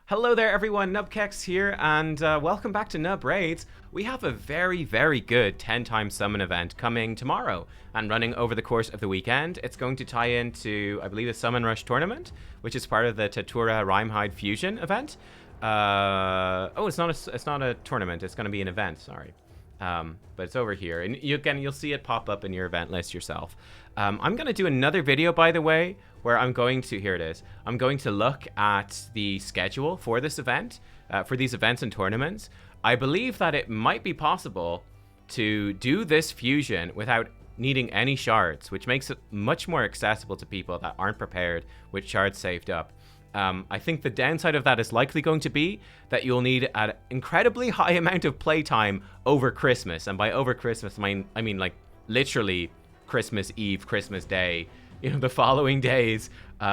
Hello there everyone, nubkeks here, and welcome back to Nub Raids. We have a very, very good 10 times summon event coming tomorrow and running over the course of the weekend. It's going to tie into, I believe, the Summon Rush tournament, which is part of the Tatura Rhymehide Fusion event. Oh, it's not a tournament, it's going to be an event, sorry. But it's over here, and you'll see it pop up in your event list yourself. I'm going to do another video, by the way, where I'm going to look at the schedule for this event, for these events and tournaments. I believe that it might be possible to do this fusion without needing any shards, which makes it much more accessible to people that aren't prepared with shards saved up. I think the downside of that is likely going to be that you'll need an incredibly high amount of playtime over Christmas. And by over Christmas, I mean like literally Christmas Eve, Christmas Day, the following days,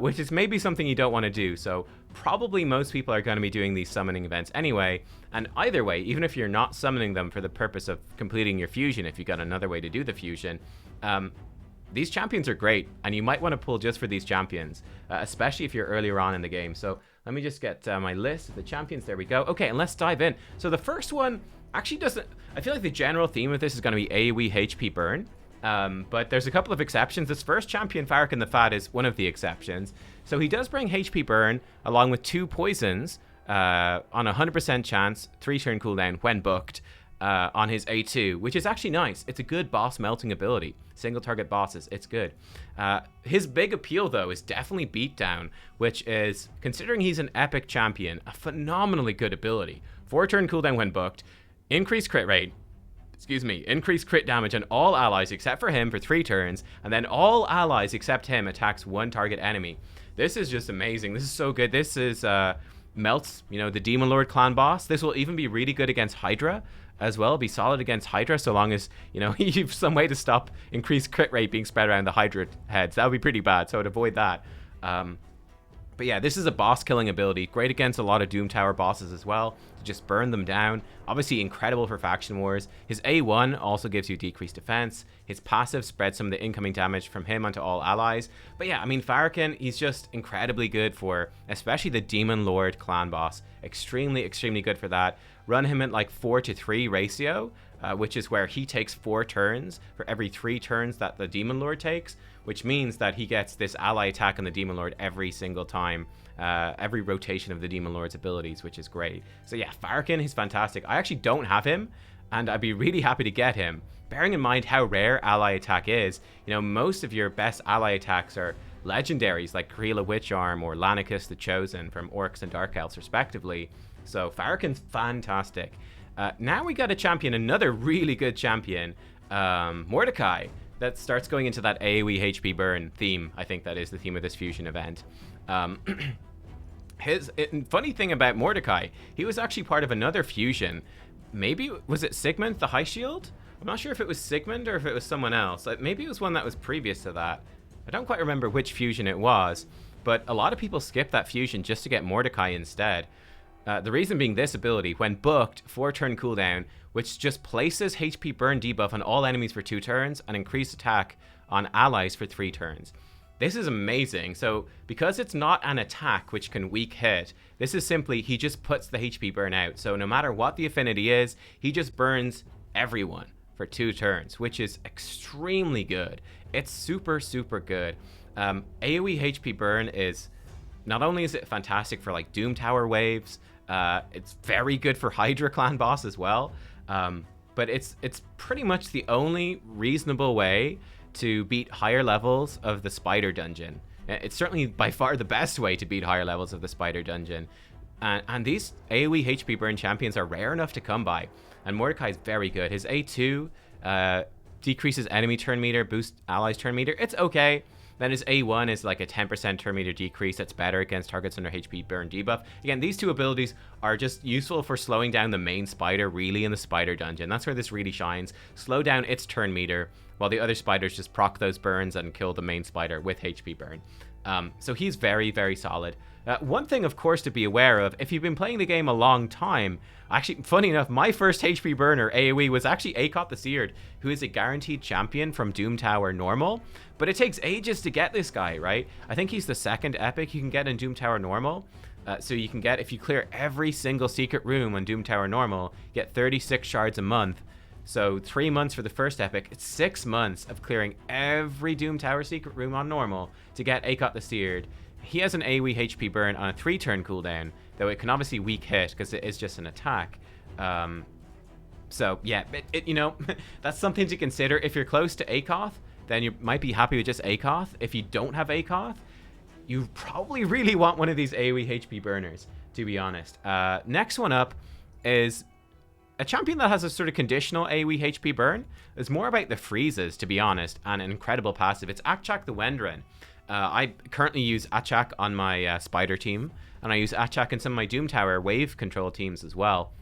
which is maybe something you don't want to do. So probably most people are going to be doing these summoning events anyway. And either way, even if you're not summoning them for the purpose of completing your fusion, if you got another way to do the fusion, these champions are great, and you might want to pull just for these champions, especially if you're earlier on in the game. So let me just get my list of the champions. There we go. Okay, and let's dive in. So the first one actually doesn't... I feel like the general theme of this is going to be AoE HP burn, but there's a couple of exceptions. This first champion, Farrikan the Fat, is one of the exceptions. So he does bring HP burn along with 2 poisons on a 100% chance, 3-turn cooldown when booked. On his A2, which is actually nice. It's a good boss melting ability. Single target bosses, it's good. His big appeal, though, is definitely Beatdown, which is, considering he's an epic champion, a phenomenally good ability. 4-turn cooldown when booked, increased crit rate, increased crit damage on all allies except for him for 3 turns, and then all allies except him attacks 1 target enemy. This is just amazing. This is so good. This is melts, the Demon Lord clan boss. This will even be really good against Hydra as well. Be solid against Hydra so long as, you've some way to stop increased crit rate being spread around the Hydra heads. That would be pretty bad, so I'd avoid that. But yeah, this is a boss killing ability. Great against a lot of Doom Tower bosses as well, to just burn them down. Obviously incredible for faction wars. His A1 also gives you decreased defense. His passive spreads some of the incoming damage from him onto all allies. But yeah, I mean, Farrikan, he's just incredibly good for, especially the Demon Lord clan boss. Extremely, extremely good for that. Run him at like 4-to-3 ratio, which is where he takes 4 turns for every 3 turns that the Demon Lord takes, which means that he gets this ally attack on the Demon Lord every single time, every rotation of the Demon Lord's abilities, which is great. So yeah, Farrikan is fantastic. I actually don't have him, and I'd be really happy to get him. Bearing in mind how rare ally attack is, most of your best ally attacks are legendaries like Krila Witcharm or Lanicus the Chosen from Orcs and Dark Elves respectively. So Farrikan's fantastic. Now we got a champion, another really good champion, Mordecai, that starts going into that AoE HP burn theme. I think that is the theme of this fusion event. Funny thing about Mordecai, he was actually part of another fusion. Maybe, was it Sigmund the High Shield? I'm not sure if it was Sigmund or if it was someone else. Maybe it was one that was previous to that. I don't quite remember which fusion it was, but a lot of people skip that fusion just to get Mordecai instead. The reason being this ability, when booked, 4-turn cooldown, which just places HP burn debuff on all enemies for 2 turns and increased attack on allies for 3 turns. This is amazing. So because it's not an attack which can weak hit, this is simply, he just puts the HP burn out. So no matter what the affinity is, he just burns everyone for 2 turns, which is extremely good. It's super, super good. AoE HP burn is, not only is it fantastic for like Doom Tower waves, it's very good for Hydra clan boss as well, but it's pretty much the only reasonable way to beat higher levels of the Spider Dungeon. It's certainly by far the best way to beat higher levels of the Spider Dungeon. And these AoE HP burn champions are rare enough to come by, and Mordecai is very good. His A2 decreases enemy turn meter, boosts allies turn meter. It's okay. Then his A1 is like a 10% turn meter decrease. That's better against targets under HP burn debuff. Again, these 2 abilities are just useful for slowing down the main spider really in the Spider Dungeon. That's where this really shines. Slow down its turn meter while the other spiders just proc those burns and kill the main spider with HP burn. So he's very, very solid. One thing, of course, to be aware of, if you've been playing the game a long time, actually, funny enough, my first HP burner AoE was actually Akot the Seared, who is a guaranteed champion from Doom Tower normal, but it takes ages to get this guy, right? I think he's the 2nd epic you can get in Doom Tower normal. So you can get, if you clear every single secret room on Doom Tower normal, get 36 shards a month. So 3 months for the first epic. It's 6 months of clearing every Doom Tower secret room on normal to get Akot the Seared. He has an AoE HP burn on a 3-turn cooldown, though it can obviously weak hit because it is just an attack. So yeah, you know, that's something to consider. If you're close to Akoth, then you might be happy with just Akoth. If you don't have Akoth, you probably really want one of these AoE HP burners, to be honest. Next one up is a champion that has a sort of conditional AoE HP burn. It's more about the freezes, to be honest, and an incredible passive. It's Achak the Wendran. I currently use Achak on my Spider team, and I use Achak in some of my Doom Tower wave control teams as well.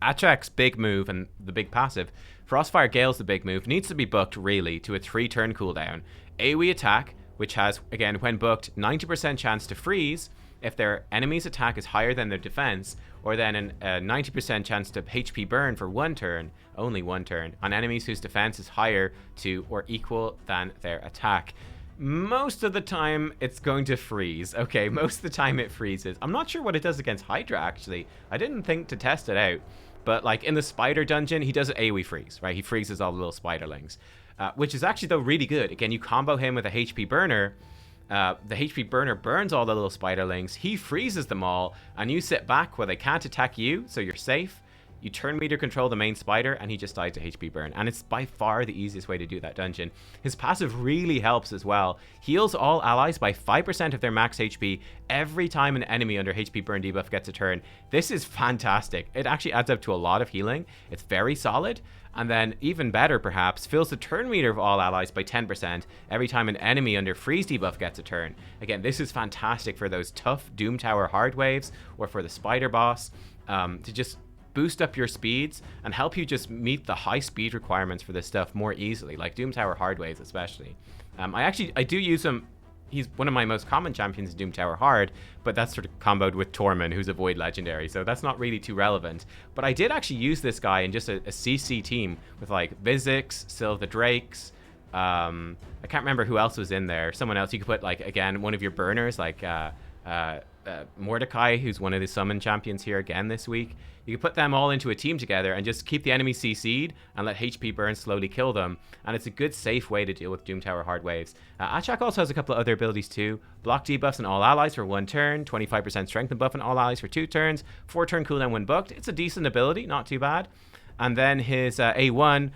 Achak's big move and the big passive, Frostfire Gale's the big move, needs to be booked really to a 3-turn cooldown. AoE attack, which has, again, when booked, 90% chance to freeze if their enemy's attack is higher than their defense, or then a 90% chance to HP burn for 1 turn, only 1 turn, on enemies whose defense is higher to or equal than their attack. Most of the time, it's going to freeze. Okay, most of the time it freezes. I'm not sure what it does against Hydra, actually. I didn't think to test it out. But like in the Spider dungeon, he does an AoE freeze, right? He freezes all the little spiderlings. Which is actually, though, really good. Again, you combo him with a HP burner. The HP burner burns all the little spiderlings. He freezes them all, and you sit back where they can't attack you, so you're safe. You turn meter control the main spider, and he just dies to HP burn. And it's by far the easiest way to do that dungeon. His passive really helps as well. Heals all allies by 5% of their max HP every time an enemy under HP burn debuff gets a turn. This is fantastic. It actually adds up to a lot of healing. It's very solid. And then, even better perhaps, fills the turn meter of all allies by 10% every time an enemy under freeze debuff gets a turn. Again, this is fantastic for those tough Doom Tower hard waves, or for the spider boss, to just boost up your speeds and help you just meet the high speed requirements for this stuff more easily, like Doom Tower hard waves especially. I do use him. He's one of my most common champions in Doom Tower Hard, but that's sort of comboed with Tormund, who's a Void Legendary, so that's not really too relevant. But I did actually use this guy in just a CC team with like Vizix, Sylva Drakes, I can't remember who else was in there. Someone else you could put, like, again, one of your burners, like Mordecai, who's one of the summon champions here again this week. You can put them all into a team together and just keep the enemy CC'd and let HP burn slowly kill them. And it's a good, safe way to deal with Doom Tower hard waves. Achak also has a couple of other abilities too. Block debuffs on all allies for 1 turn, 25% strengthen buff on all allies for 2 turns, 4-turn cooldown when booked. It's a decent ability, not too bad. And then his A1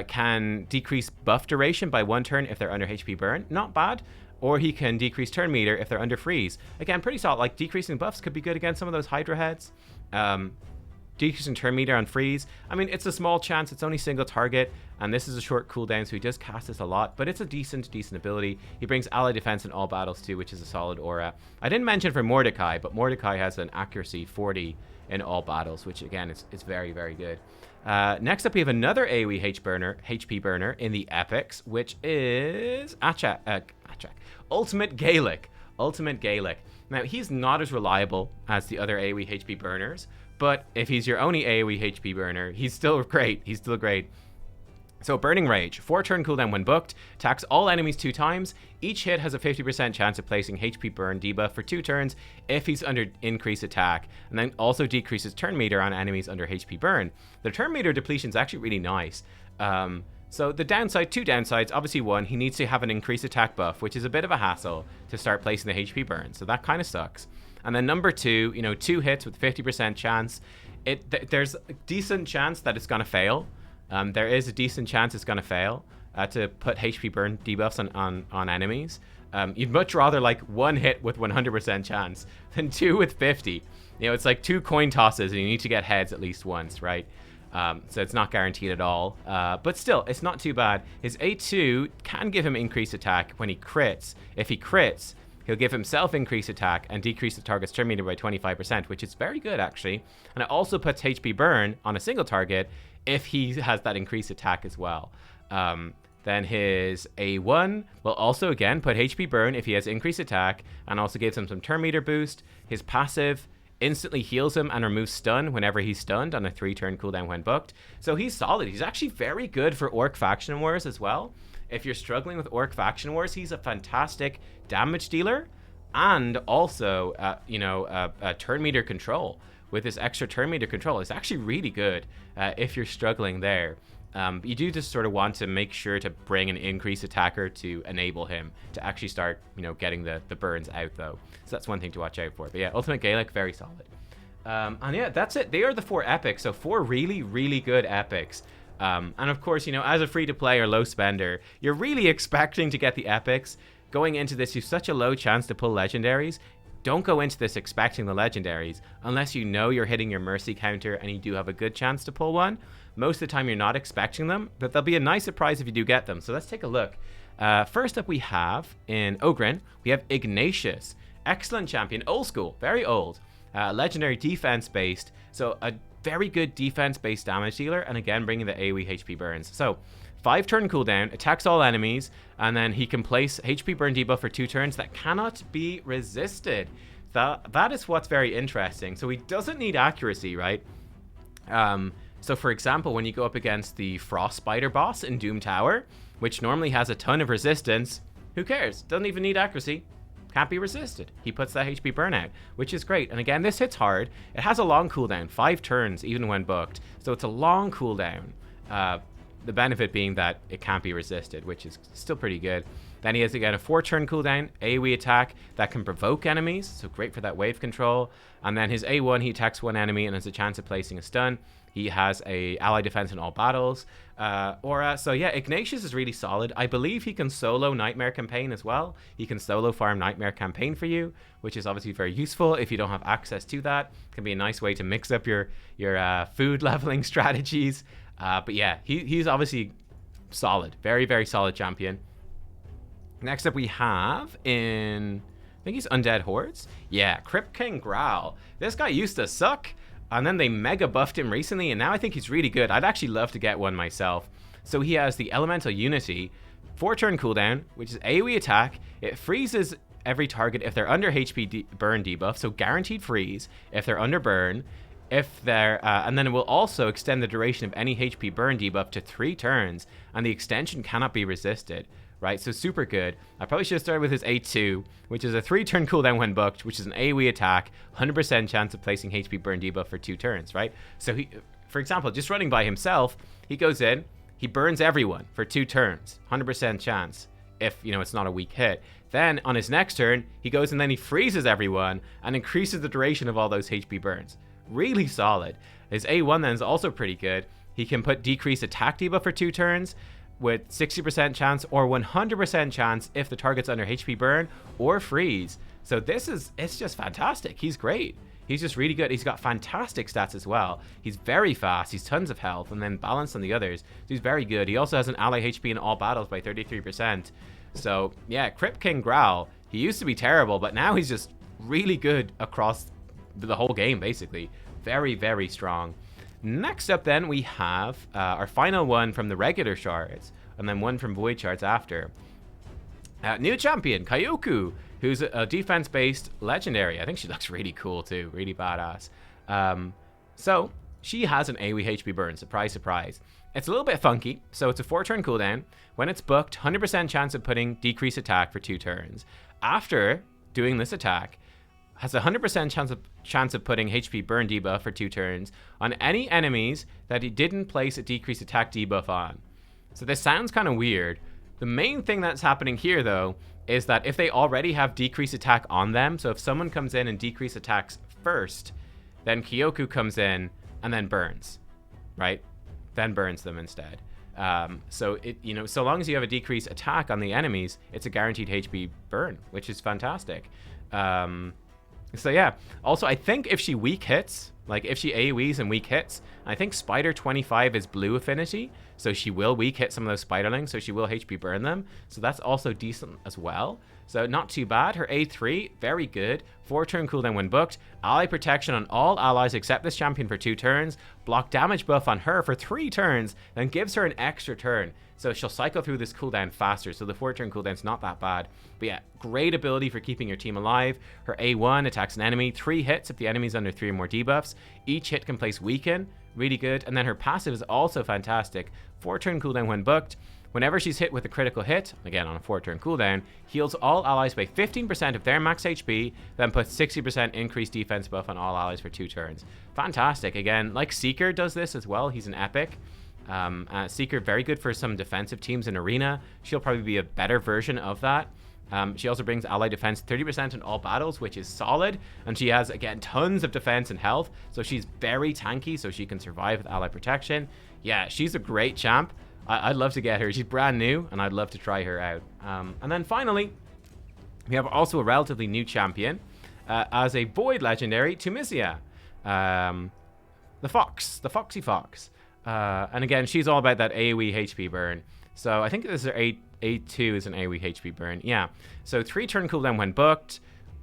can decrease buff duration by 1 turn if they're under HP burn. Not bad. Or he can decrease turn meter if they're under freeze. Again, pretty solid. Like, decreasing buffs could be good against some of those Hydra heads. Decreasing turn meter on freeze. I mean, it's a small chance. It's only single target. And this is a short cooldown, so he does cast this a lot. But it's a decent ability. He brings ally defense in all battles too, which is a solid aura. I didn't mention for Mordecai, but Mordecai has an accuracy 40 in all battles, which again is very, very good. Next up, we have another AoE HP burner in the epics, which is Ultimate Gaelic. Ultimate Gaelic. Now, he's not as reliable as the other AoE HP burners, but if he's your only AoE HP burner, he's still great. He's still great. So, Burning Rage, 4-turn cooldown when booked, attacks all enemies 2 times. Each hit has a 50% chance of placing HP burn debuff for 2 turns if he's under increased attack, and then also decreases turn meter on enemies under HP burn. The turn meter depletion is actually really nice. So the downside, 2 downsides, obviously 1, he needs to have an increased attack buff, which is a bit of a hassle to start placing the HP burn, so that kind of sucks. And then number 2, 2 hits with 50% chance. There's a decent chance that it's going to fail. There is a decent chance it's going to fail to put HP burn debuffs on enemies. You'd much rather like 1 hit with 100% chance than 2 with 50. It's like 2 coin tosses and you need to get heads at least once, right? So it's not guaranteed at all. But still, it's not too bad. His A2 can give him increased attack when he crits. If he crits, he'll give himself increased attack and decrease the target's turn meter by 25%, which is very good, actually. And it also puts HP burn on a single target if he has that increased attack as well. Then his A1 will also, again, put HP burn if he has increased attack and also gives him some turn meter boost. His passive instantly heals him and removes stun whenever he's stunned on a 3-turn cooldown when booked. So he's solid. He's actually very good for Orc Faction Wars as well. If you're struggling with Orc Faction Wars, he's a fantastic damage dealer and also, turn meter control. With this extra turn meter control, it's actually really good if you're struggling there. You do just sort of want to make sure to bring an increased attacker to enable him to actually start, getting the burns out, though. So that's one thing to watch out for. But yeah, Ultimate Gaelic, very solid. And yeah, that's it. They are the 4 epics. So 4 really, really good epics. And of course, as a free-to-play or low spender, you're really expecting to get the epics. Going into this, you have such a low chance to pull legendaries. Don't go into this expecting the legendaries unless you know you're hitting your mercy counter and you do have a good chance to pull one. Most of the time you're not expecting them, but they'll be a nice surprise if you do get them. So let's take a look. First up we have, in Ogren, we have Ignatius. Excellent champion, old school, very old. Legendary defense based, so a very good defense based damage dealer, and again bringing the AoE HP burns. So 5 turn cooldown, attacks all enemies, and then he can place HP burn debuff for 2 turns that cannot be resisted. That is what's very interesting. So he doesn't need accuracy, right? So for example, when you go up against the Frost Spider boss in Doom Tower, which normally has a ton of resistance, who cares? Doesn't even need accuracy. Can't be resisted. He puts that HP burnout, which is great. And again, this hits hard. It has a long cooldown, 5 turns, even when booked. So it's a long cooldown. The benefit being that it can't be resisted, which is still pretty good. Then he has, again, a 4-turn cooldown, AoE attack that can provoke enemies, so great for that wave control. And then his A1, he attacks one enemy and has a chance of placing a stun. He has a ally defense in all battles. So yeah, Ignatius is really solid. I believe he can solo Nightmare Campaign as well. He can solo farm Nightmare Campaign for you, which is obviously very useful if you don't have access to that. Can be a nice way to mix up your food leveling strategies. But yeah, he's obviously solid. Very, very solid champion. Next up we have I think he's Undead Hordes. Yeah, ripken Growl. This guy used to suck, and then they mega buffed him recently, and now I think he's really good. I'd actually love to get one myself. So he has the Elemental Unity, 4-turn cooldown, which is AoE attack. It freezes every target if they're under HP burn debuff, so guaranteed freeze if they're under burn. And then it will also extend the duration of any HP burn debuff to 3 turns, and the extension cannot be resisted, right? So super good. I probably should have started with his A2, which is a 3-turn cooldown when booked, which is an AoE attack, 100% chance of placing HP burn debuff for 2 turns, right? So he, for example, just running by himself, he goes in, he burns everyone for 2 turns, 100% chance if, it's not a weak hit. Then on his next turn, he goes and then he freezes everyone and increases the duration of all those HP burns. Really solid. His A1 then is also pretty good. He can put decreased attack debuff for 2 turns with 60% chance or 100% chance if the target's under HP burn or freeze. So it's just fantastic. He's great. He's just really good. He's got fantastic stats as well. He's very fast. He's tons of health and then balanced on the others. So he's very good. He also has an ally HP in all battles by 33%. So yeah, ripken Growl. He used to be terrible, but now he's just really good across the whole game, basically. Very, very strong. Next up then we have our final one from the regular shards, and then one from void shards after. New champion, Kyoku, who's a defense-based legendary. I think she looks really cool too, really badass. So she has an AoE HP burn, surprise, surprise. It's a little bit funky, so it's a 4-turn cooldown. When it's booked, 100% chance of putting decreased attack for 2 turns. After doing this attack, has a 100% chance of putting HP burn debuff for 2 turns on any enemies that he didn't place a decreased attack debuff on. So this sounds kind of weird. The main thing that's happening here, though, is that if they already have decreased attack on them, so if someone comes in and decrease attacks first, then Kyoku comes in and then burns, right? Then burns them instead. So so long as you have a decreased attack on the enemies, it's a guaranteed HP burn, which is fantastic. So yeah, also I think if she weak hits, like if she AoEs and weak hits, I think Spider 25 is blue affinity, so she will weak hit some of those spiderlings, so she will HP burn them, so that's also decent as well. So not too bad. Her A3, very good. 4-turn cooldown when booked. Ally protection on all allies except this champion for 2 turns. Block damage buff on her for 3 turns, then gives her an extra turn. So she'll cycle through this cooldown faster, so the 4-turn cooldown's not that bad. But yeah, great ability for keeping your team alive. Her A1 attacks an enemy, 3 hits if the enemy's under 3 or more debuffs. Each hit can place weaken, really good. And then her passive is also fantastic. 4-turn cooldown when booked. Whenever she's hit with a critical hit, again on a 4-turn cooldown, heals all allies by 15% of their max HP, then puts 60% increased defense buff on all allies for 2 turns. Fantastic. Again, like Seeker does this as well. He's an epic. Seeker, very good for some defensive teams in Arena. She'll probably be a better version of that. She also brings ally defense 30% in all battles, which is solid. And she has, again, tons of defense and health. So she's very tanky, so she can survive with ally protection. Yeah, she's a great champ. I'd love to get her. She's brand new, and I'd love to try her out. And then finally, we have also a relatively new champion. As a Void legendary, Tumesia. The Foxy Fox. And again, she's all about that AoE HP burn. So I think this is her A2 is an AoE HP burn. Yeah. So 3-turn cooldown when booked.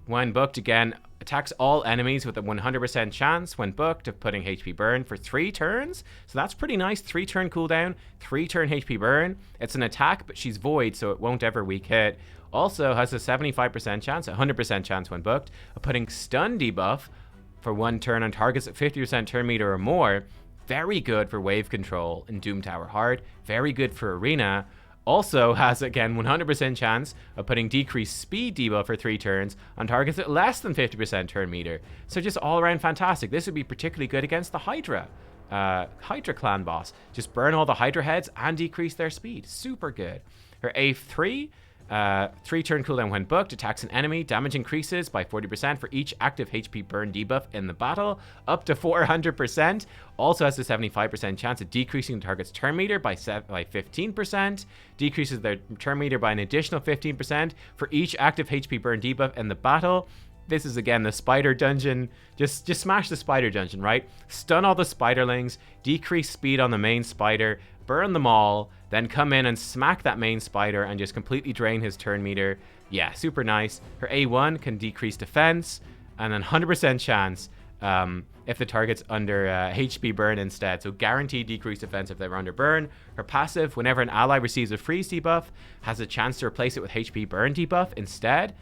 When booked, again, attacks all enemies with a 100% chance when booked of putting HP burn for 3 turns. So that's pretty nice. 3-turn cooldown, 3-turn HP burn. It's an attack, but she's void, so it won't ever weak hit. Also has a 75% chance, 100% chance when booked, of putting stun debuff for 1 turn on targets at 50% turn meter or more. Very good for wave control in Doom Tower Hard. Very good for Arena. Also has, again, 100% chance of putting decreased speed debuff for 3 turns on targets at less than 50% turn meter. So just all around fantastic. This would be particularly good against the Hydra clan boss. Just burn all the Hydra heads and decrease their speed. Super good. Her A3, 3-turn cooldown when booked, attacks an enemy, damage increases by 40% for each active HP burn debuff in the battle, up to 400%. Also has a 75% chance of decreasing the target's turn meter by 15%, decreases their turn meter by an additional 15% for each active HP burn debuff in the battle. This is, again, the spider dungeon. Just smash the spider dungeon, right? Stun all the spiderlings, decrease speed on the main spider, burn them all, then come in and smack that main spider and just completely drain his turn meter. Yeah, super nice. Her A1 can decrease defense, and then 100% chance if the target's under HP burn instead. So guaranteed decreased defense if they're under burn. Her passive, whenever an ally receives a freeze debuff, has a chance to replace it with HP burn debuff instead.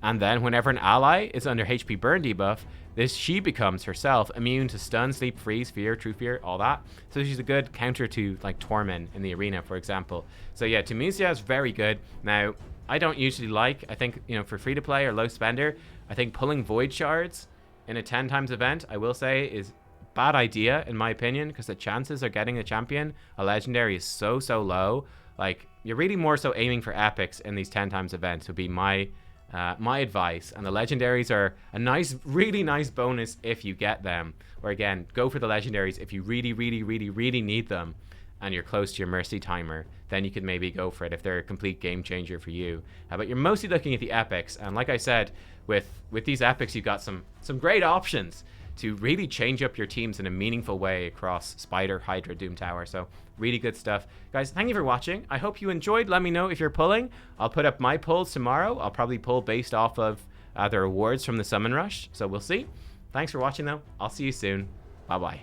And then whenever an ally is under HP burn debuff, she becomes herself immune to stun, sleep, freeze, fear, true fear, all that. So she's a good counter to like Torment in the Arena, for example. So yeah, Tumesia is very good. Now, I don't usually like, I think, for free to play or low spender, I think pulling Void Shards in a 10 times event, I will say, is a bad idea in my opinion, because the chances of getting a champion, a legendary, is so low. Like, you're really more so aiming for epics in these 10 times events would be my advice. And the legendaries are a nice, really nice bonus if you get them. Or again, go for the legendaries if you really need them and you're close to your mercy timer. Then you could maybe go for it if they're a complete game changer for you. But you're mostly looking at the epics. And like I said, with these epics, you've got some great options to really change up your teams in a meaningful way across Spider, Hydra, Doom Tower. So really good stuff. Guys, thank you for watching. I hope you enjoyed. Let me know if you're pulling. I'll put up my pulls tomorrow. I'll probably pull based off of the rewards from the Summon Rush. So we'll see. Thanks for watching, though. I'll see you soon. Bye-bye.